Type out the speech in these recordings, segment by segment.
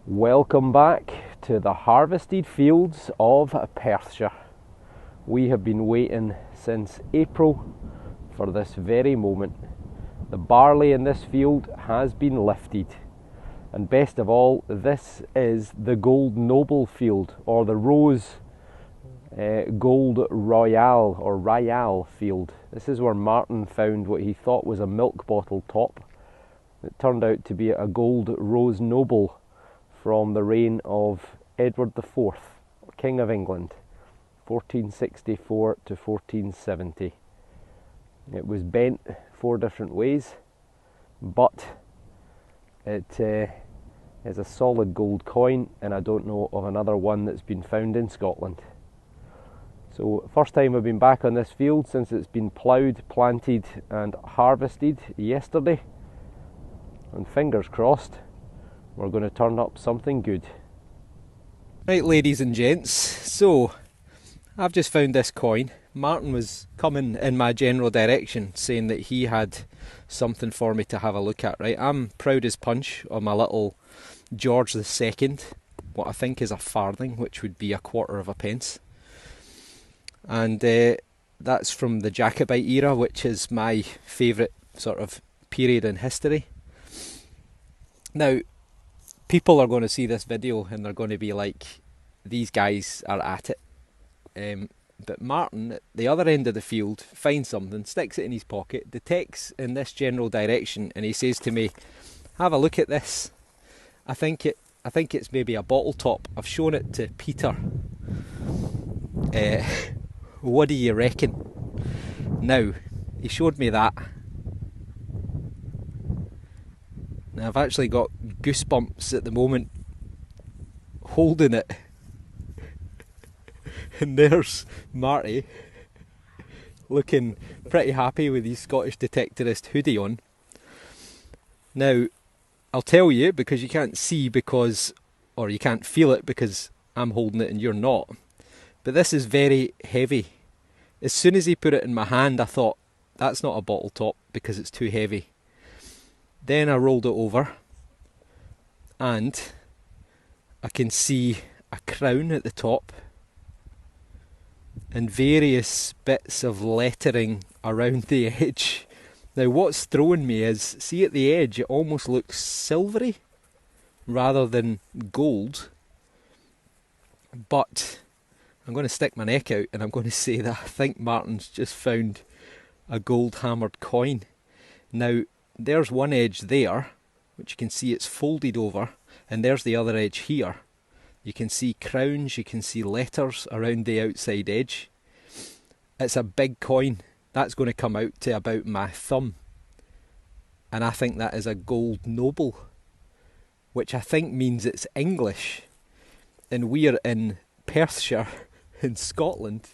Welcome back to the harvested fields of Perthshire. We have been waiting since April for this very moment. The barley in this field has been lifted, and best of all, this is the Gold Noble field, or the Rose Gold Royale or Royale field. This is where Martin found what he thought was a milk bottle top. It turned out to be a Gold Rose Noble from the reign of Edward IV, King of England, 1464 to 1470. It was bent 4 different ways, but it is a solid gold coin, and I don't know of another one that's been found in Scotland. So first time I've been back on this field since it's been ploughed, planted and harvested yesterday, and fingers crossed we're going to turn up something good. Right, ladies and gents, so I've just found this coin. Martin was coming in my general direction saying that he had something for me to have a look at, right? I'm proud as punch on my little George II, what I think is a farthing, which would be 1/4 of a pence. And that's from the Jacobite era, which is my favourite sort of period in history. Now, people are going to see this video and they're going to be like, these guys are at it. But Martin, at the other end of the field, finds something, sticks it in his pocket, detects in this general direction, and he says to me, have a look at this. I think it's maybe a bottle top. I've shown it to Peter. What do you reckon? Now, he showed me that. Now, I've actually got goosebumps at the moment holding it. And there's Marty looking pretty happy with his Scottish Detectorist hoodie on. Now, I'll tell you, because you can't see or you can't feel it because I'm holding it and you're not, but this is very heavy. As soon as he put it in my hand, I thought, that's not a bottle top because it's too heavy. Then I rolled it over and I can see a crown at the top and various bits of lettering around the edge. Now, what's throwing me is, see at the edge, it almost looks silvery rather than gold. But I'm going to stick my neck out and I'm going to say that I think Martin's just found a gold hammered coin. Now, there's one edge there, which you can see it's folded over, and there's the other edge here. You can see crowns, you can see letters around the outside edge. It's a big coin. That's going to come out to about my thumb. And I think that is a Gold Noble, which I think means it's English. And we're in Perthshire in Scotland.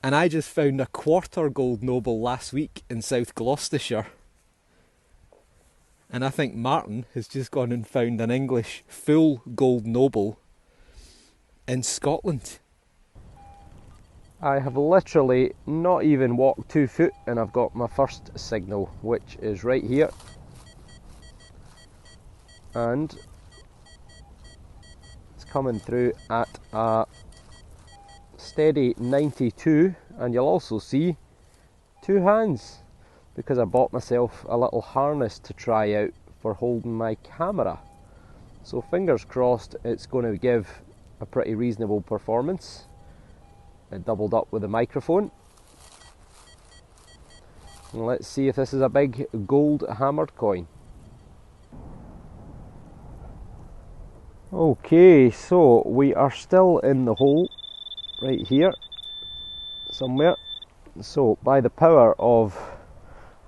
And I just found a 1/4 Gold Noble last week in South Gloucestershire. And I think Martin has just gone and found an English full Gold Noble in Scotland. I have literally not even walked 2 foot and I've got my first signal, which is right here. And it's coming through at a steady 92, and you'll also see 2 hands because I bought myself a little harness to try out for holding my camera. So fingers crossed it's going to give a pretty reasonable performance. I doubled up with a microphone. And let's see if this is a big gold hammered coin. Okay, so we are still in the hole right here somewhere. So by the power of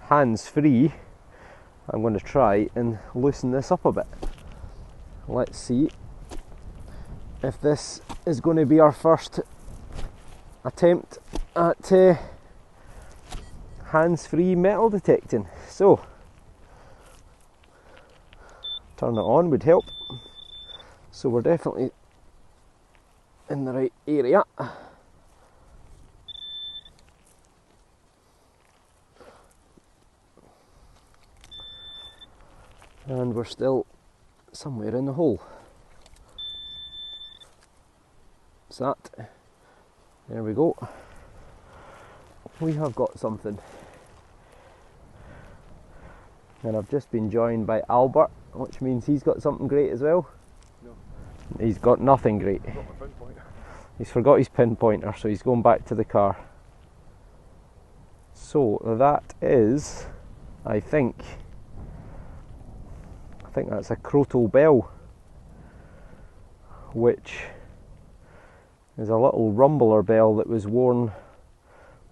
hands free, I'm going to try and loosen this up a bit. Let's see if this is going to be our first attempt at hands free metal detecting. So turn it on would help. So we're definitely in the right area. And we're still somewhere in the hole. Sat. There we go. We have got something. And I've just been joined by Albert, which means he's got something great as well. No. He's got nothing great. I've got my pinpointer. He's forgot his pinpointer, so he's going back to the car. So that is, I think that's a crotal bell, which is a little rumbler bell that was worn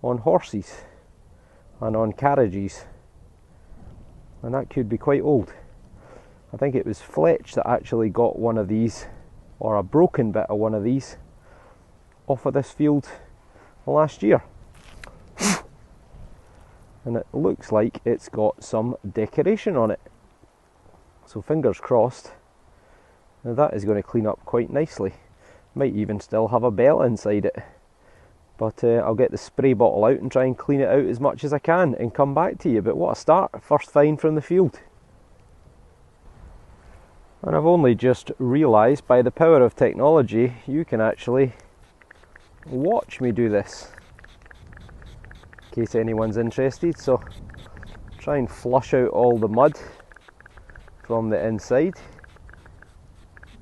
on horses and on carriages, and that could be quite old. I think it was Fletch that actually got one of these, or a broken bit of one of these, off of this field last year. And it looks like it's got some decoration on it. So fingers crossed. Now that is going to clean up quite nicely. Might even still have a bell inside it. But I'll get the spray bottle out and try and clean it out as much as I can and come back to you. But what a start, first find from the field. And I've only just realised, by the power of technology, you can actually watch me do this, in case anyone's interested. So try and flush out all the mud from the inside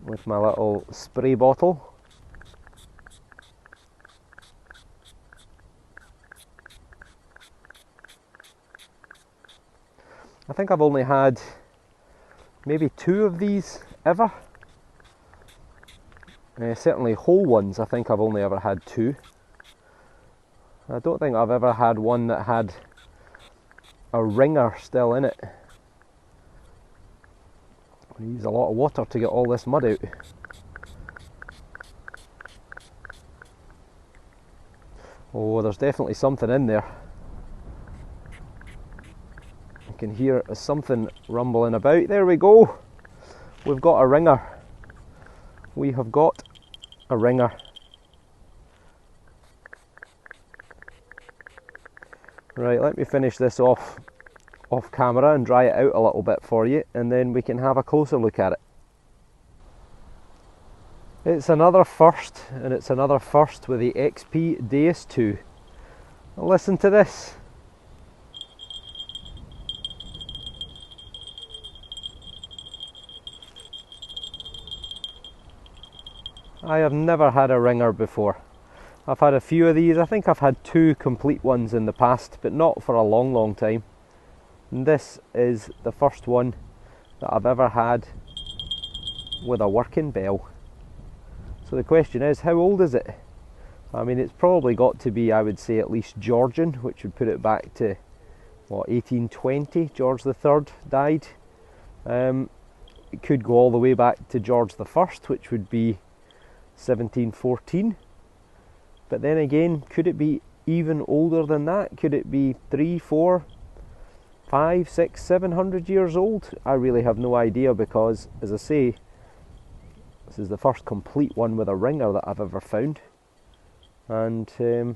with my little spray bottle. I think I've only had maybe 2 of these ever. Certainly whole ones, I think I've only ever had 2. I don't think I've ever had one that had a ringer still in it. I use a lot of water to get all this mud out. Oh, there's definitely something in there. I can hear something rumbling about. There we go. We've got a ringer. We have got a ringer. Right, let me finish this off camera and dry it out a little bit for you, and then we can have a closer look at it. It's another first, and it's another first with the XP Deus 2. Listen to this. I have never had a ringer before. I've had a few of these. I think I've had 2 complete ones in the past, but not for a long time. And this is the first one that I've ever had with a working bell. So the question is, how old is it? I mean, it's probably got to be, I would say, at least Georgian, which would put it back to, what, 1820, George III died. It could go all the way back to George I, which would be 1714. But then again, could it be even older than that? Could it be 300, 400, 500, 600, 700 years old? I really have no idea, because, as I say, this is the first complete one with a ringer that I've ever found. And the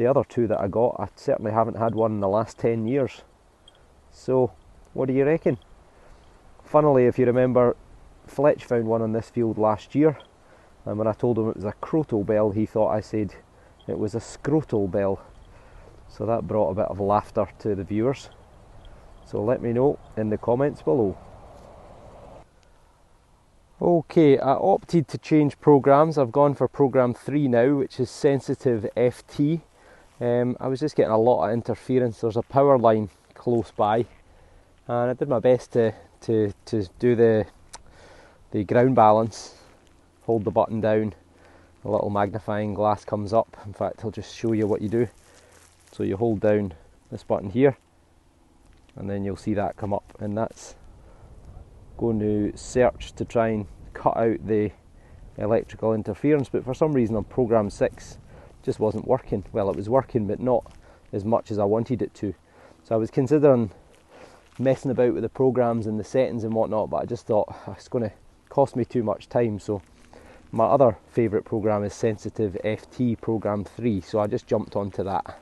other 2 that I got, I certainly haven't had one in the last 10 years. So, what do you reckon? Funnily, if you remember, Fletch found one on this field last year. And when I told him it was a crotal bell, he thought I said it was a scrotal bell. So that brought a bit of laughter to the viewers. So let me know in the comments below. Okay, I opted to change programs. I've gone for program 3 now, which is sensitive FT. I was just getting a lot of interference. There's a power line close by, and I did my best to do the ground balance. Hold the button down, a little magnifying glass comes up. In fact, I'll just show you what you do. So you hold down this button here, and then you'll see that come up, and that's going to search to try and cut out the electrical interference. But for some reason on program 6 just wasn't working. Well, it was working, but not as much as I wanted it to. So I was considering messing about with the programs and the settings and whatnot, but I just thought it's going to cost me too much time. So my other favourite program is sensitive FT program 3, so I just jumped onto that.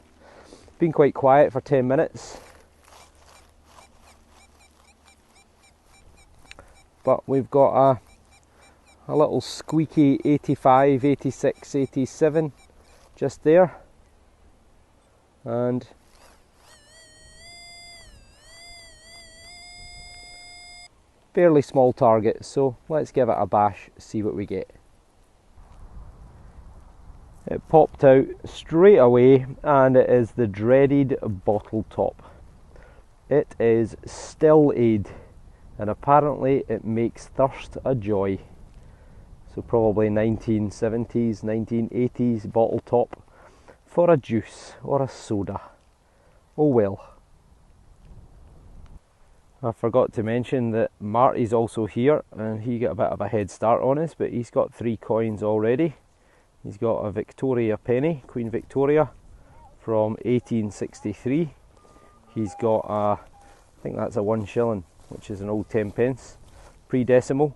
Been quite quiet for 10 minutes. but we've got a little squeaky 85, 86, 87 just there, and fairly small target, so let's give it a bash, see what we get. It popped out straight away, and it is the dreaded bottle top. It is still aid, and apparently it makes thirst a joy. So probably 1970s, 1980s bottle top for a juice or a soda. Oh well. I forgot to mention that Marty's also here, and he got a bit of a head start on us, but he's got 3 coins already. He's got a Victoria penny, Queen Victoria, from 1863. He's got I think that's a 1 shilling, which is an old 10 pence, pre-decimal,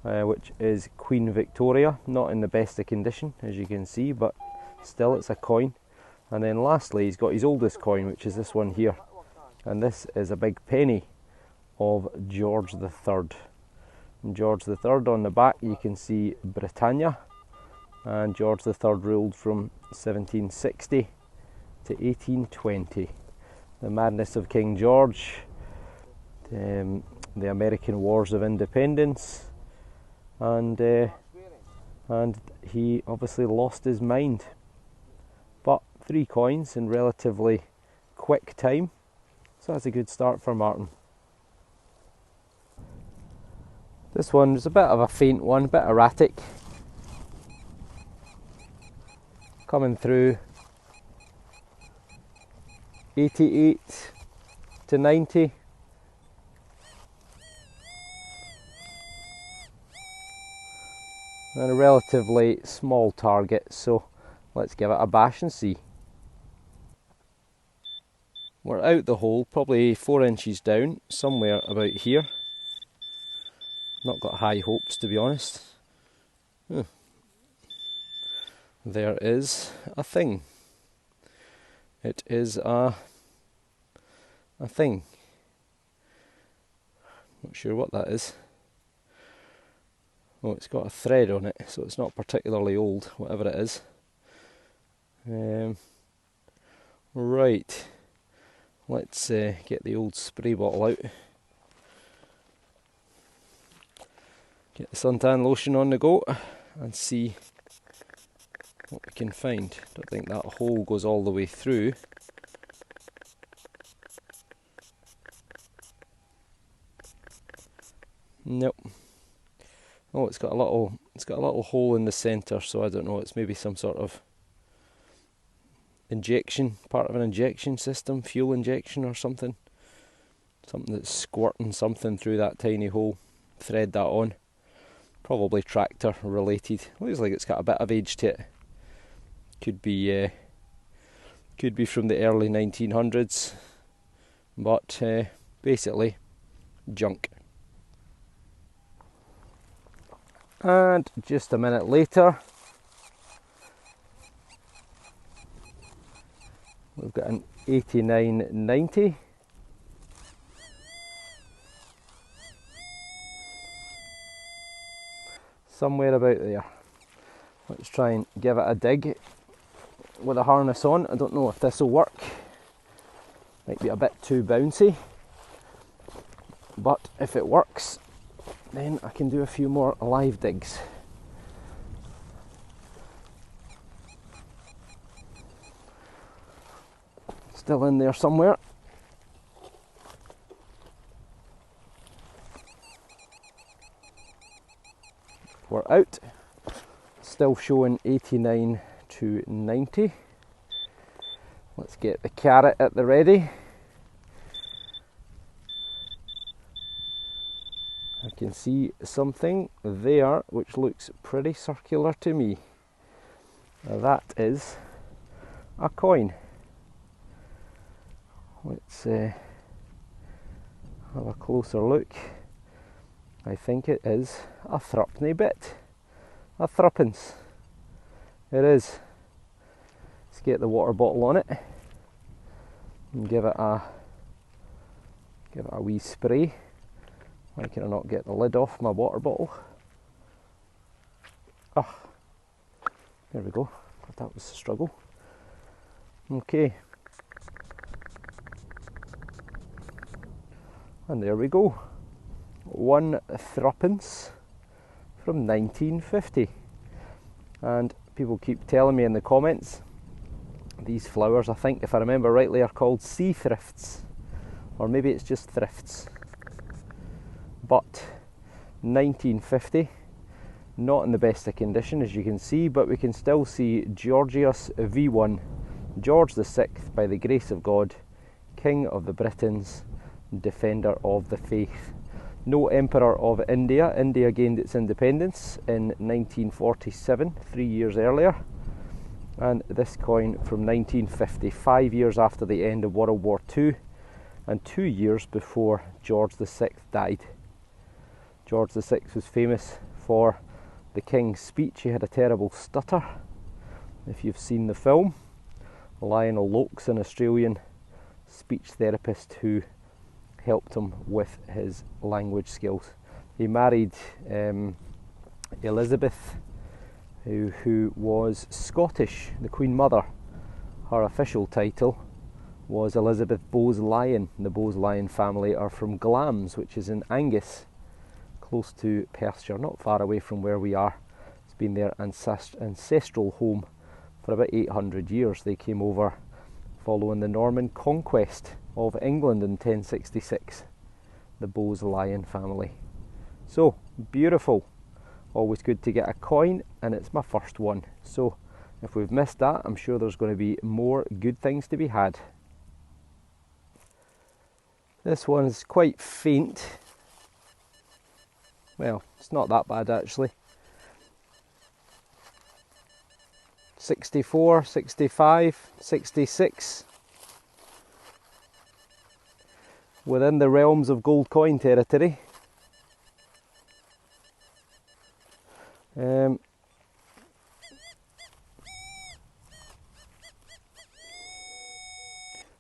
which is Queen Victoria, not in the best of condition as you can see, but still it's a coin. And then lastly he's got his oldest coin, which is this one here, and this is a big penny of George III. And George III, on the back you can see Britannia, and George III ruled from 1760 to 1820. The madness of King George, the American Wars of Independence, and he obviously lost his mind. But 3 coins in relatively quick time, so that's a good start for Martin. This one was a bit of a faint one, a bit erratic. Coming through 88 to 90. And a relatively small target, so let's give it a bash and see. We're out the hole, probably 4 inches down, somewhere about here. Not got high hopes, to be honest. There is a thing. It is a thing. Not sure what that is. Oh, it's got a thread on it, so it's not particularly old, whatever it is. Right, let's get the old spray bottle out. Get the suntan lotion on the go and see what we can find. Don't think that hole goes all the way through. Nope. Oh, it's got a little hole in the centre, so I don't know, it's maybe some sort of injection, part of an injection system, fuel injection or something. Something that's squirting something through that tiny hole. Thread that on. Probably tractor related. Looks like it's got a bit of age to it. Could be from the early 1900s, but basically junk. And just a minute later, we've got an 89.90. Somewhere about there. Let's try and give it a dig with a harness on. I don't know if this will work. Might be a bit too bouncy, but if it works, then I can do a few more live digs. Still in there somewhere. We're out. Still showing 89 to 90. Let's get the carrot at the ready. I can see something there which looks pretty circular to me. Now that is a coin. Let's have a closer look. I think it is a threepenny bit. A thruppence. It is. Let's get the water bottle on it and give it a wee spray. Why can I not get the lid off my water bottle? Ah, there we go. That was a struggle. Okay. And there we go. 1 thruppence from 1950. And people keep telling me in the comments, these flowers, I think, if I remember rightly, are called sea thrifts. Or maybe it's just thrifts. But 1950, not in the best of condition as you can see, but we can still see Georgius V1, George VI, by the grace of God, King of the Britons, defender of the faith. No Emperor of India. India gained its independence in 1947, 3 years earlier. And this coin from 1950, 5 years after the end of World War II and 2 years before George VI died. George VI was famous for the King's speech. He had a terrible stutter. If you've seen the film, Lionel Lokes, an Australian speech therapist who helped him with his language skills. He married Elizabeth, who was Scottish, the Queen Mother. Her official title was Elizabeth Bowes-Lyon. The Bowes-Lyon family are from Glamis, which is in Angus, close to Perthshire, not far away from where we are. It's been their ancestral home for about 800 years. They came over following the Norman conquest of England in 1066, the Bowes-Lyon family. So, beautiful. Always good to get a coin, and it's my first one. So, if we've missed that, I'm sure there's going to be more good things to be had. This one's quite faint. Well, it's not that bad actually. 64, 65, 66. Within the realms of gold coin territory.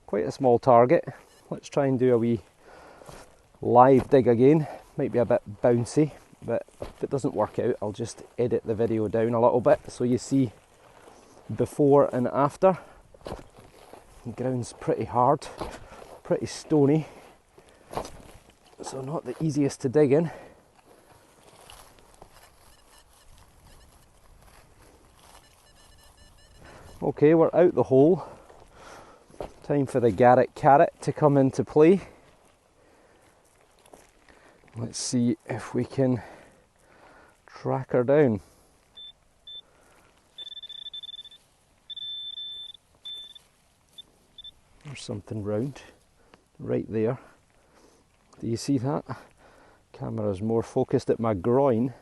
Quite a small target. Let's try and do a wee live dig again. Might be a bit bouncy, but if it doesn't work out, I'll just edit the video down a little bit so you see before and after. The ground's pretty hard, pretty stony, so not the easiest to dig in. Okay, we're out the hole. Time for the Garrett carrot to come into play. Let's see if we can track her down. There's something round right there. Do you see that? Camera's more focused at my groin,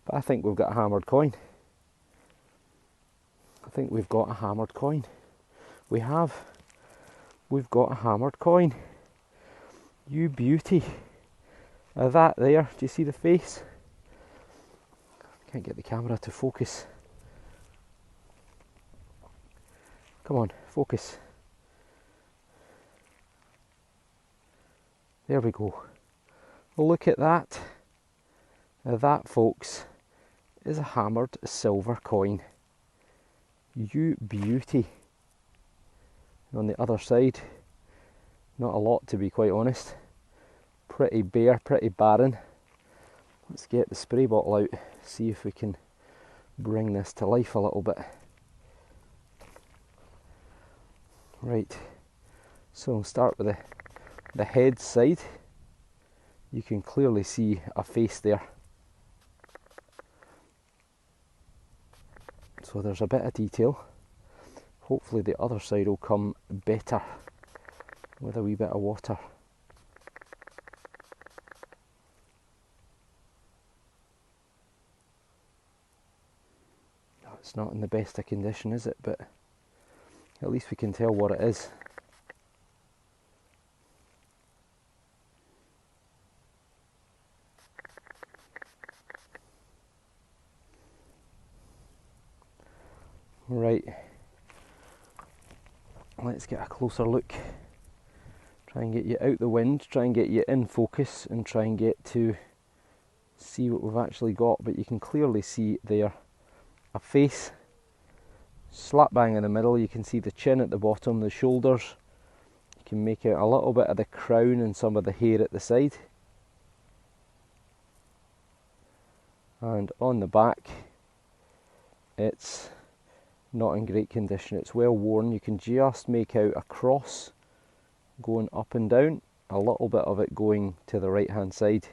but I think we've got a hammered coin. I think we've got a hammered coin. We have. We've got a hammered coin. You beauty. That there, do you see the face? Can't get the camera to focus. Come on, focus. There we go. Look at that. That, folks, is a hammered silver coin. You beauty. And on the other side, not a lot to be quite honest. Pretty bare, pretty barren. Let's get the spray bottle out, see if we can bring this to life a little bit. Right, so we'll start with the head side. You can clearly see a face there. So there's a bit of detail. Hopefully the other side will come better with a wee bit of water. Oh, it's not in the best of condition, is it? But at least we can tell what it is. Right, let's get a closer look. Try and get you out the wind, try and get you in focus, and try and get to see what we've actually got. But you can clearly see there a face slap bang in the middle. You can see the chin at the bottom, the shoulders. You can make out a little bit of the crown and some of the hair at the side. And on the back, it's not in great condition. It's well worn. You can just make out a cross going up and down, a little bit of it going to the right hand side,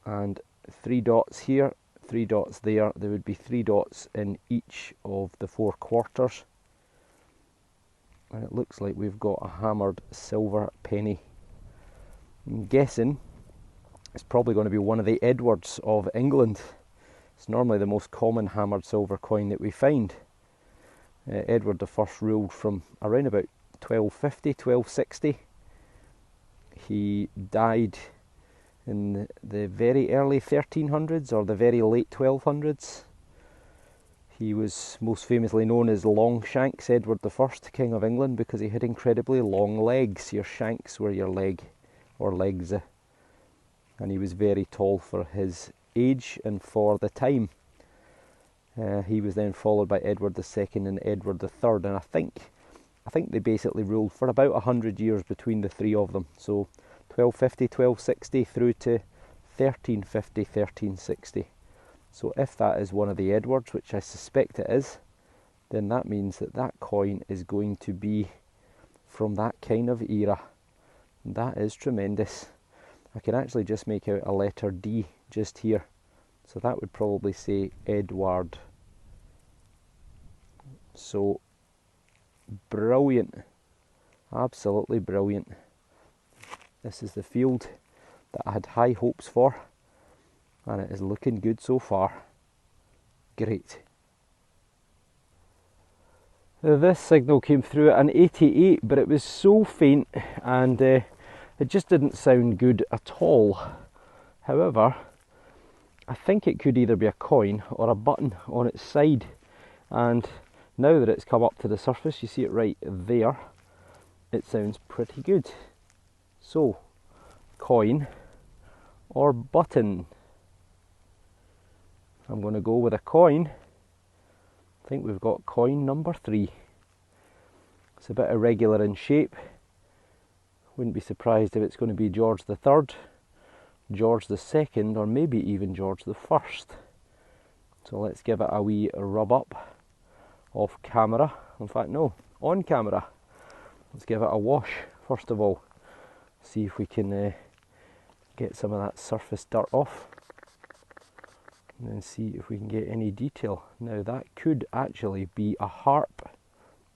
and 3 dots here, 3 dots there. There would be 3 dots in each of the 4 quarters, and it looks like we've got a hammered silver penny. I'm guessing it's probably going to be one of the Edwards of England. It's normally the most common hammered silver coin that we find. Edward I ruled from around about 1250, 1260. He died in the very early 1300s or the very late 1200s. He was most famously known as Longshanks Edward I, King of England, because he had incredibly long legs. Your shanks were your leg or legs. And he was very tall for his age and for the time. He was then followed by Edward II and Edward III, and I think they basically ruled for about 100 years between the 3 of them. So 1250, 1260 through to 1350, 1360. So if that is one of the Edwards, which I suspect it is, then that means that that coin is going to be from that kind of era. That is tremendous. I can actually just make out a letter D just here. So that would probably say Edward. So brilliant, absolutely brilliant. This is the field that I had high hopes for, and it is looking good so far. Great. This signal came through at an 88, but it was so faint and it just didn't sound good at all. However, I think it could either be a coin or a button on its side, and now that it's come up to the surface, you see it right there, it sounds pretty good. So, coin or button? I'm going to go with a coin. I think we've got coin number 3. It's a bit irregular in shape. Wouldn't be surprised if it's going to be George III, George II, or maybe even George I. So let's give it a wee rub up off camera. In fact, no, on camera. Let's give it a wash first of all. See if we can get some of that surface dirt off, and then see if we can get any detail. Now that could actually be a harp.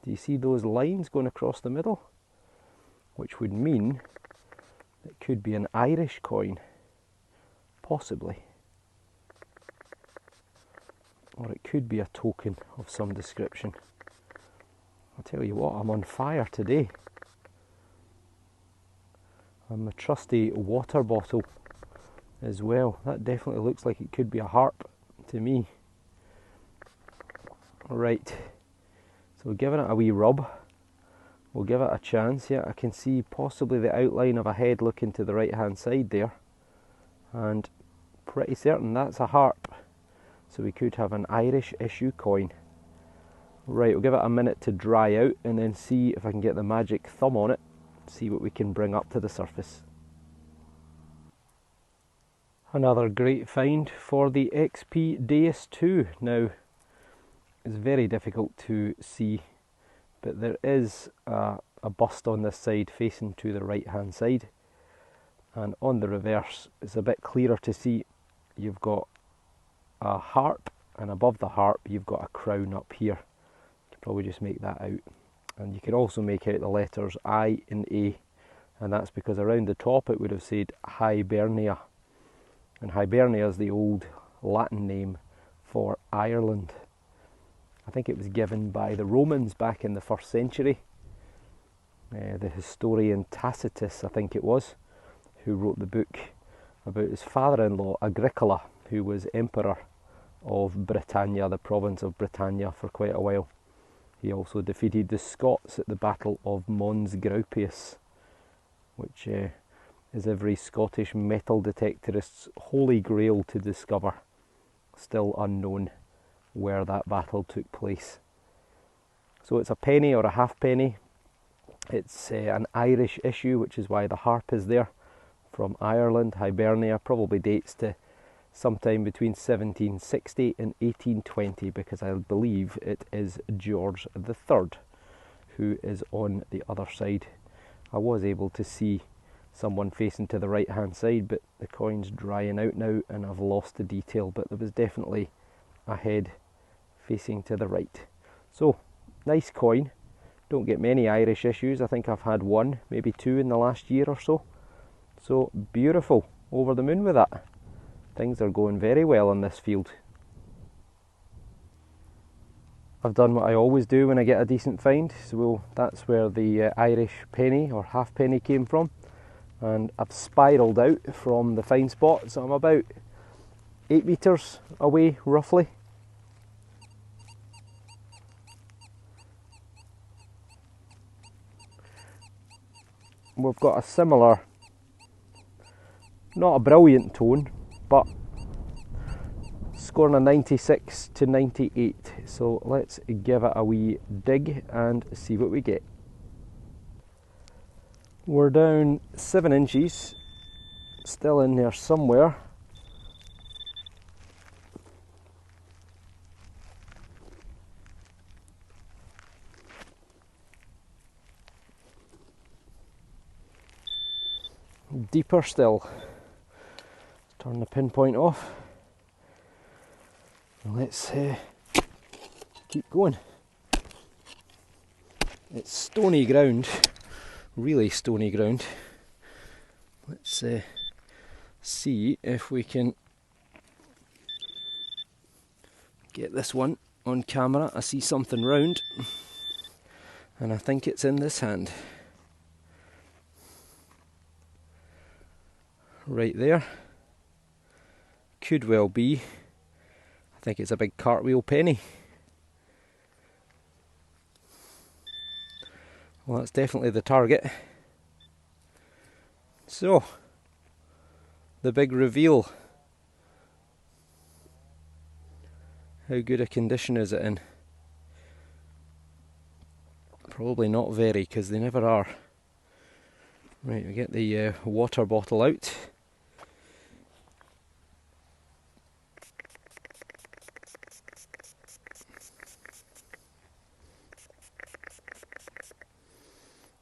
Do you see those lines going across the middle? Which would mean it could be an Irish coin, possibly. Or it could be a token of some description. I'll tell you what, I'm on fire today. And my trusty water bottle as well. That definitely looks like it could be a harp to me. Right, so we're giving it a wee rub. We'll give it a chance. Yeah, I can see possibly the outline of a head looking to the right hand side there. And pretty certain that's a harp. So we could have an Irish issue coin. Right, we'll give it a minute to dry out and then see if I can get the magic thumb on it, see what we can bring up to the surface. Another great find for the XP Deus 2. Now, it's very difficult to see, but there is a bust on this side facing to the right hand side, and on the reverse it's a bit clearer to see. You've got a harp, and above the harp you've got a crown up here. You can probably just make that out, and you can also make out the letters I and A, and that's because around the top it would have said Hibernia, and Hibernia is the old Latin name for Ireland. I think it was given by the Romans back in the 1st century. The historian Tacitus, I think it was, who wrote the book about his father-in-law Agricola, who was emperor of Britannia, the province of Britannia, for quite a while. He also defeated the Scots at the Battle of Mons Graupius, which is every Scottish metal detectorist's holy grail to discover. Still unknown where that battle took place. So it's a penny or a halfpenny. It's an Irish issue, which is why the harp is there, from Ireland. Hibernia probably dates to sometime between 1760 and 1820, because I believe it is George III who is on the other side. I was able to see someone facing to the right hand side, but the coin's drying out now and I've lost the detail, but there was definitely a head facing to the right. So, nice coin. Don't get many Irish issues. I think I've had one, maybe two in the last year or so. So beautiful, over the moon with that. Things are going very well in this field. I've done what I always do when I get a decent find. So that's where the Irish penny or halfpenny came from. And I've spiralled out from the find spot, so I'm about 8 metres away roughly. We've got a similar, not a brilliant tone, but scoring a 96 to 98. So let's give it a wee dig and see what we get. We're down 7 inches, still in there somewhere. Deeper still. Turn the pinpoint off. Let's keep going. It's stony ground, really stony ground. Let's see if we can get this one on camera. I see something round and I think it's in this hand. Right there. Could well be. I think it's a big Cartwheel penny. Well, that's definitely the target. So, the big reveal. How good a condition is it in? Probably not very, because they never are. Right, we get the water bottle out.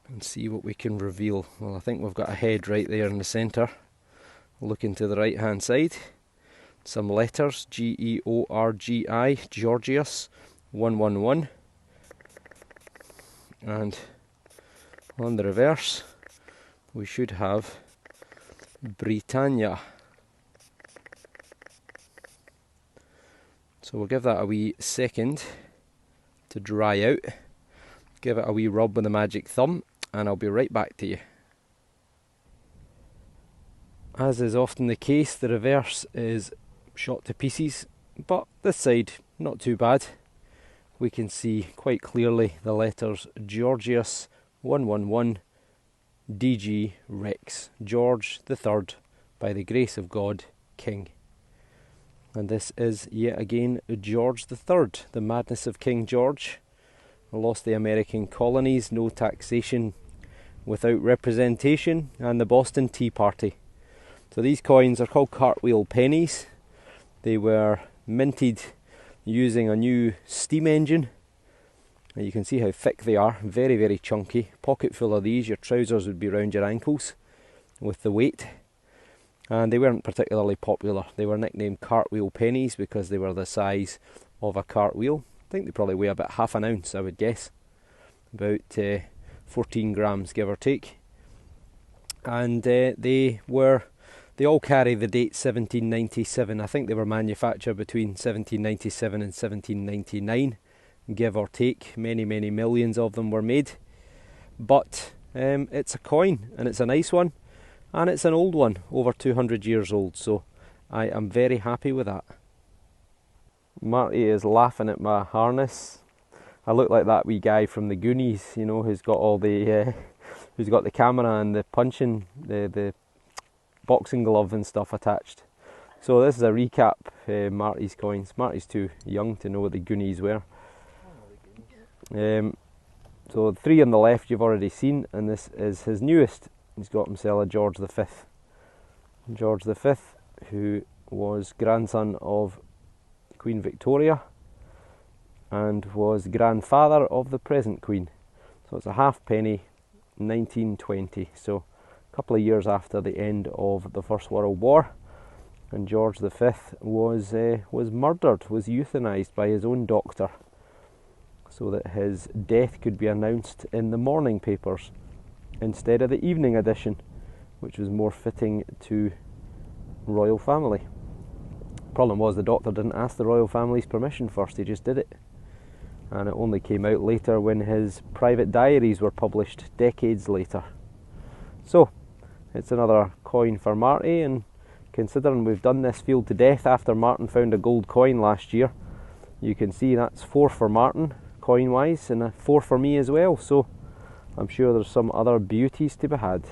And see what we can reveal. Well, I think we've got a head right there in the centre. Looking to the right hand side. Some letters, Georgi, Georgius, 111. And on the reverse, we should have Britannia. So we'll give that a wee second to dry out. Give it a wee rub with the magic thumb, and I'll be right back to you. As is often the case, the reverse is shot to pieces, but this side not too bad. We can see quite clearly the letters Georgius 111 DG Rex, George III, by the grace of God, King. And this is yet again George III, the madness of King George. Lost the American colonies, no taxation without representation, and the Boston Tea Party. So these coins are called Cartwheel pennies. They were minted using a new steam engine. And you can see how thick they are, very, very chunky. Pocket full of these, your trousers would be round your ankles with the weight. And they weren't particularly popular. They were nicknamed Cartwheel pennies because they were the size of a cartwheel. I think they probably weigh about half an ounce, I would guess. About 14 grams, give or take. And they all carry the date 1797. I think they were manufactured between 1797 and 1799. Give or take, many millions of them were made, but it's a coin and it's a nice one, and it's an old one, over 200 years old, so I am very happy with that. Marty is laughing at my harness. I look like that wee guy from the Goonies, you know, who's got all the who's got the camera and the punching, the boxing glove and stuff attached. So this is a recap, Marty's coins. Marty's too young to know what the Goonies were. So the 3 on the left you've already seen, and this is his newest. He's got himself a George V. George V, who was grandson of Queen Victoria and was grandfather of the present Queen. So it's a halfpenny, 1920, so a couple of years after the end of the First World War. And George V was murdered, was euthanised by his own doctor, so that his death could be announced in the morning papers instead of the evening edition, which was more fitting to royal family. Problem was, the doctor didn't ask the royal family's permission first, he just did it. And it only came out later when his private diaries were published, decades later. So, it's another coin for Marty, and considering we've done this field to death after Martin found a gold coin last year, you can see that's 4 for Martin, coin-wise, and a 4 for me as well, so I'm sure there's some other beauties to be had.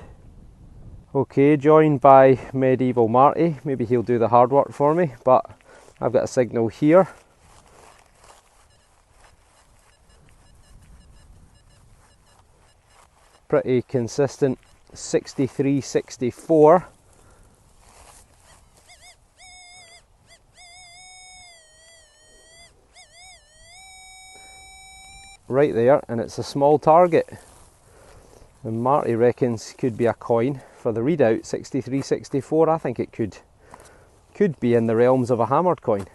Okay, joined by Medieval Marty. Maybe he'll do the hard work for me, but I've got a signal here. Pretty consistent 63-64. Right there, and it's a small target. And Marty reckons could be a coin for the readout, 63-64. I think it could be in the realms of a hammered coin.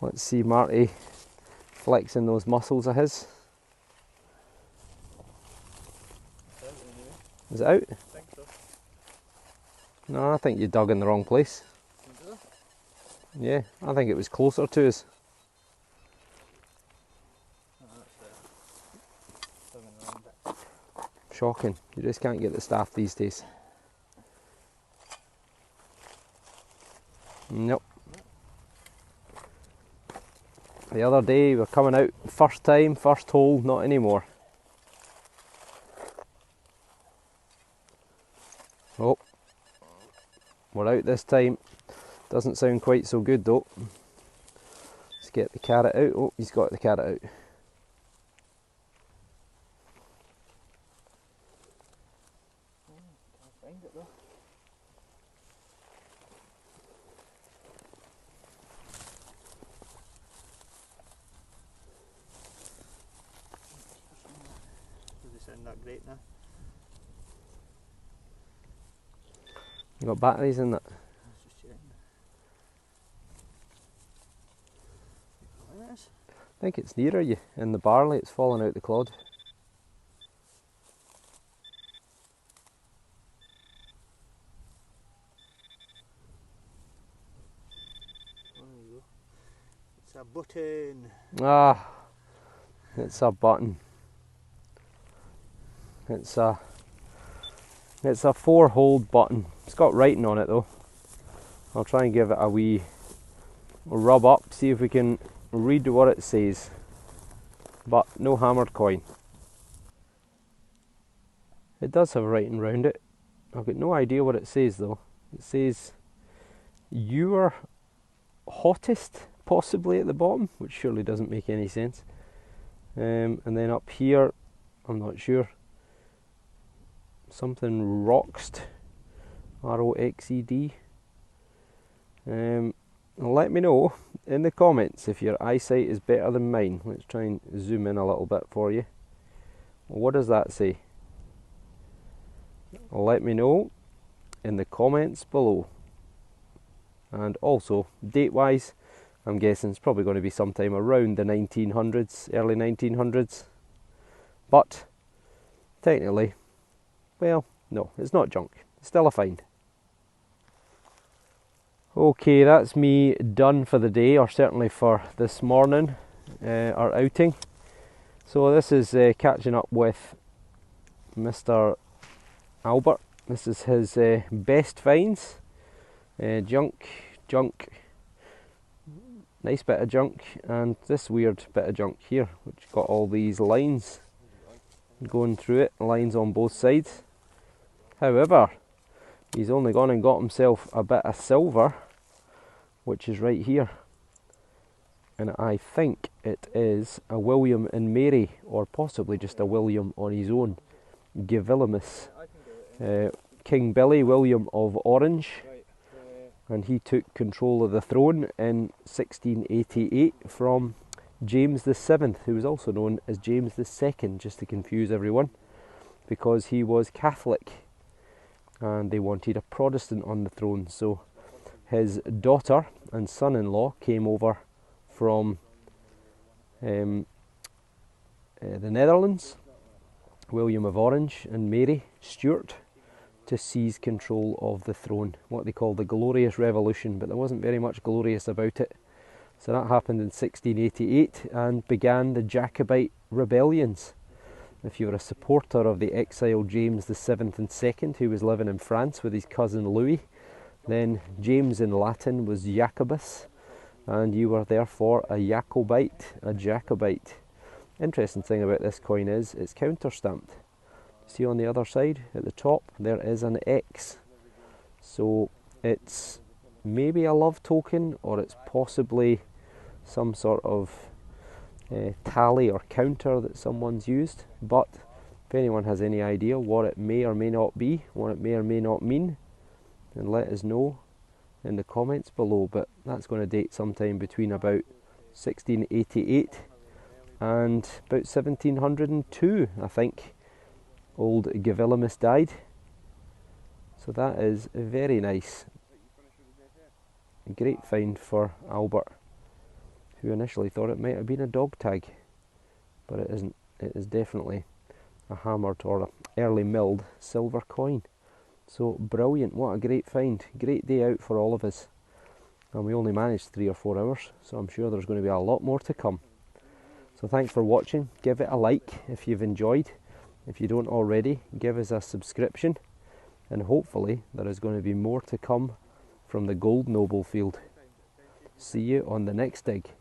Let's see Marty flexing those muscles of his. Is it out? I think so. No, I think you dug in the wrong place. Yeah, I think it was closer to us. Shocking. You just can't get the staff these days. Nope. The other day we were coming out first time, first hole, not anymore. Oh, we're out this time. Doesn't sound quite so good though. Let's get the carrot out. Oh, he's got the carrot out. Not great now. You got batteries in that? I think it's nearer you. In the barley, it's fallen out the clod. There you go. It's a button. Ah, it's a button. It's a 4-holed button. It's got writing on it though. I'll try and give it a wee rub up, see if we can read what it says. But no hammered coin. It does have writing round it. I've got no idea what it says though. It says "You're hottest," possibly at the bottom, which surely doesn't make any sense. And then up here, I'm not sure. Something Roxed, R-O-X-E-D. Let me know in the comments if your eyesight is better than mine. Let's try and zoom in a little bit for you. What does that say? Let me know in the comments below. And also, date-wise, I'm guessing it's probably going to be sometime around the 1900s, early 1900s. But, technically, well, no, it's not junk. It's still a find. Okay, that's me done for the day, or certainly for this morning, our outing. So this is catching up with Mr. Albert. This is his best finds. Junk, nice bit of junk, and this weird bit of junk here, which got all these lines going through it, lines on both sides. However, he's only gone and got himself a bit of silver, which is right here. And I think it is a William and Mary, or possibly just a William on his own. Gavilimus. King Billy William of Orange. And he took control of the throne in 1688 from James VII, who was also known as James II, just to confuse everyone, because he was Catholic and they wanted a Protestant on the throne. So his daughter and son-in-law came over from the Netherlands, William of Orange and Mary Stuart, to seize control of the throne, what they call the Glorious Revolution, but there wasn't very much glorious about it. So that happened in 1688 and began the Jacobite rebellions. If you were a supporter of the exiled James VII and II, who was living in France with his cousin Louis, then James in Latin was Jacobus, and you were therefore a Jacobite, a Jacobite. Interesting thing about this coin is it's counter-stamped. See on the other side at the top there is an X. So it's maybe a love token, or it's possibly some sort of tally or counter that someone's used. But if anyone has any idea what it may or may not be, what it may or may not mean, then let us know in the comments below. But that's going to date sometime between about 1688 and about 1702, I think. Old Gavilimus died. So that is very nice. A great find for Albert, who initially thought it might have been a dog tag, but it isn't. It is definitely a hammered or an early milled silver coin. So brilliant, what a great find. Great day out for all of us. And we only managed 3 or 4 hours, so I'm sure there's going to be a lot more to come. So thanks for watching. Give it a like if you've enjoyed. If you don't already, give us a subscription, and hopefully there is going to be more to come from the Gold Noble field. See you on the next dig.